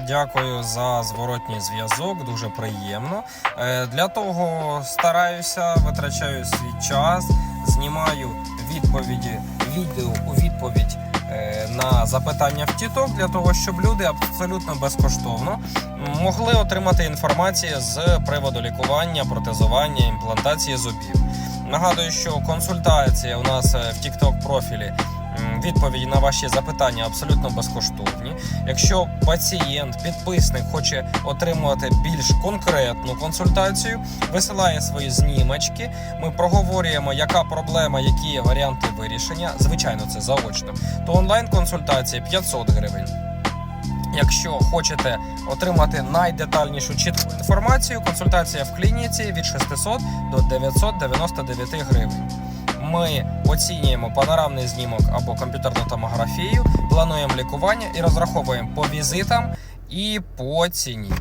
Дякую за зворотній зв'язок, дуже приємно. Для того стараюся, витрачаю свій час, знімаю відео у відповідь на запитання в TikTok, для того, щоб люди абсолютно безкоштовно могли отримати інформацію з приводу лікування, протезування, імплантації зубів. Нагадую, що консультація у нас в TikTok профілі, відповіді на ваші запитання абсолютно безкоштовні. Якщо пацієнт, підписник хоче отримувати більш конкретну консультацію, висилає свої знімочки, ми проговорюємо, яка проблема, які є варіанти вирішення, звичайно це заочно, то онлайн-консультація 500 гривень. Якщо хочете отримати найдетальнішу чітку інформацію, консультація в клініці від 600 до 999 гривень. Ми оцінюємо панорамний знімок або комп'ютерну томографію, плануємо лікування і розраховуємо по візитам і по ціні.